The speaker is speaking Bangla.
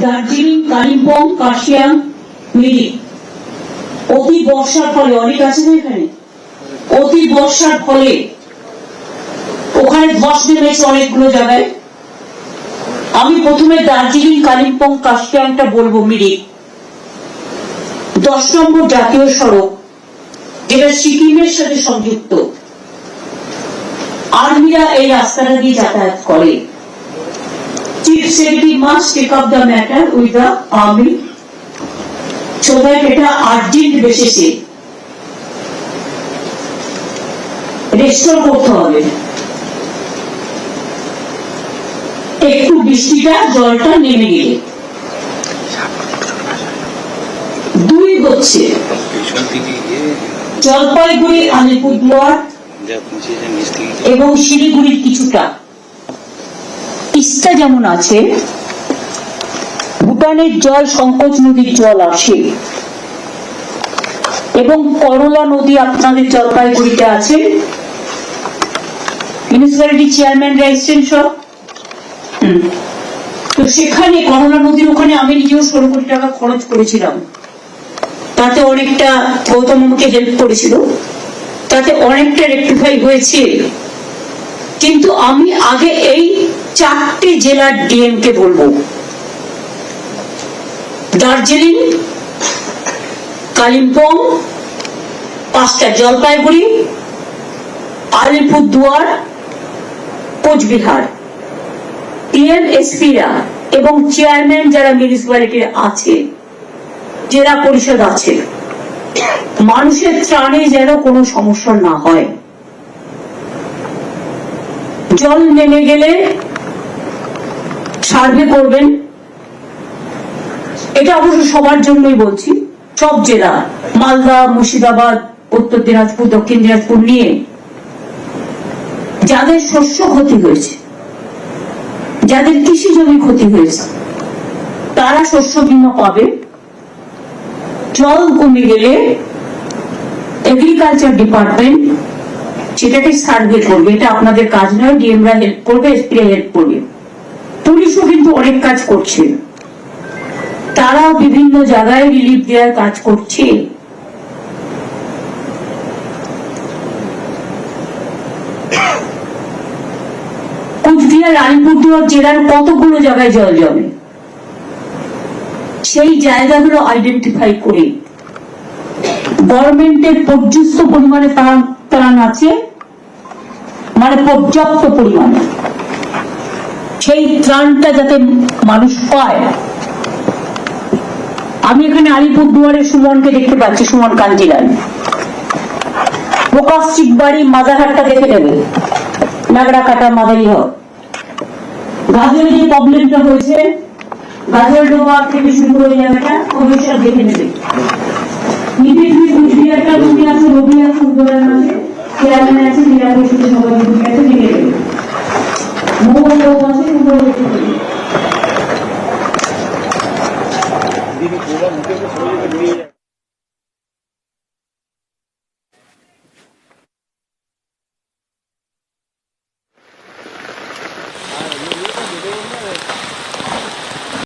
দার্জিলিং, কালিম্পং, কার্শিয়াং, মিরিক অতি বর্ষার ফলে, অনেক আছে না এখানে, অতি বর্ষার ফলে ওখানে ধস নেমেছে অনেকগুলো জায়গায়। আমি প্রথমে দার্জিলিং, কালিম্পং, কার্শিয়াংটা বলবো। মিরিক 10 নম্বর জাতীয় সড়ক, যেটা সিকিমের সাথে সংযুক্ত, আর্মিরা এই রাস্তাটা দিয়ে যাতায়াত করে। Chief secretary must take up the matter with the army so that এটা আর্জেন্ট বেসিসে রেস্টোর করতে হবে। একটু বৃষ্টিটা, জলটা নেমে গেলে। 2 হচ্ছে জলপাইগুড়ি, আলিপুরদুয়ার এবং শিলিগুড়ির কিছুটা তিস্তা যেমন আছে, ভুটানের জল, সংকোচ নদীর জল আসে, এবং করলা নদী আপনাদের জলপাইগুড়িতে আছে। মিউনিসিপ্যালিটি চেয়ারম্যানরা এসছেন সব। তো সেখানে করলা নদীর ওখানে আমি নিজেও 16 কোটি টাকা খরচ করেছিলাম। তাতে অনেকটা, গৌতম আমাকে হেল্প করেছিল, তাতে অনেকটা রেক্টিফাই হয়েছে। কিন্তু আমি আগে এই 4টে জেলার ডিএম কে বলবো, দার্জিলিং, কালিম্পং, 5টা, জলপাইগুড়ি, আলিপুরদুয়ার, কোচবিহার, ডিএম, এসপিরা এবং চেয়ারম্যান যারা মিউনিসিপ্যালিটির আছে, জেলা পরিষদ আছে, মানুষের ত্রাণে যেন কোনো সমস্যা না হয়। জল নেমে গেলে সার্ভে করবেন। এটা অবশ্য সবার জন্যই বলছি, সব জেলা, মালদা, মুর্শিদাবাদ, উত্তর দিনাজপুর, দক্ষিণ দিনাজপুর নিয়ে যাদের শস্য ক্ষতি হয়েছে, যাদের কৃষি জমি ক্ষতি হয়েছে, তারা শস্য বীমা পাবে। জল কমে গেলে এগ্রিকালচার ডিপার্টমেন্ট সেটাকে সার্ভে করবে। এটা আপনাদের কাজ নয়, ডিএমরা হেল্প করবে, এসপিরা হেল্প করবে। পুলিশও কিন্তু অনেক কাজ করছে, তারা বিভিন্ন জায়গায় রিলিফ দেওয়ার কাজ করছে। কোচবিহার, আলিপুরদুয়ার জেলার কতগুলো জায়গায় জল জমে, সেই জায়গাগুলো আইডেন্টিফাই করে গভর্নমেন্টের পর্যাপ্ত পরিমাণে ত্রাণ আছে, মানে পর্যাপ্ত পরিমাণে, সেই ত্রাণটা যাতে মানুষ পায়। আমি এখানে আলিপুরদুয়ারের সুমনকে দেখতে পাচ্ছি, সুমন কাঞ্জিলাল। প্রকাশ চিকবাড়ি, মাদারহাটটা দেখে নেবে, নাগড়াকাটা, মাদারি হোক। গাজরের যে প্রবলেমটা হয়েছে, গাজর ডোবা থেকে শুরু করে জায়গাটা অবশ্যই দেখে নেবে। কুচবিহারটা রবি আছে, রবি আছে, উদ্বোধন আছে, চেয়ারম্যান আছে, জেলা পরিষদের সভাপতি আছে, দেখে নেবে। মোবাইল আছে, উদ্বোধন।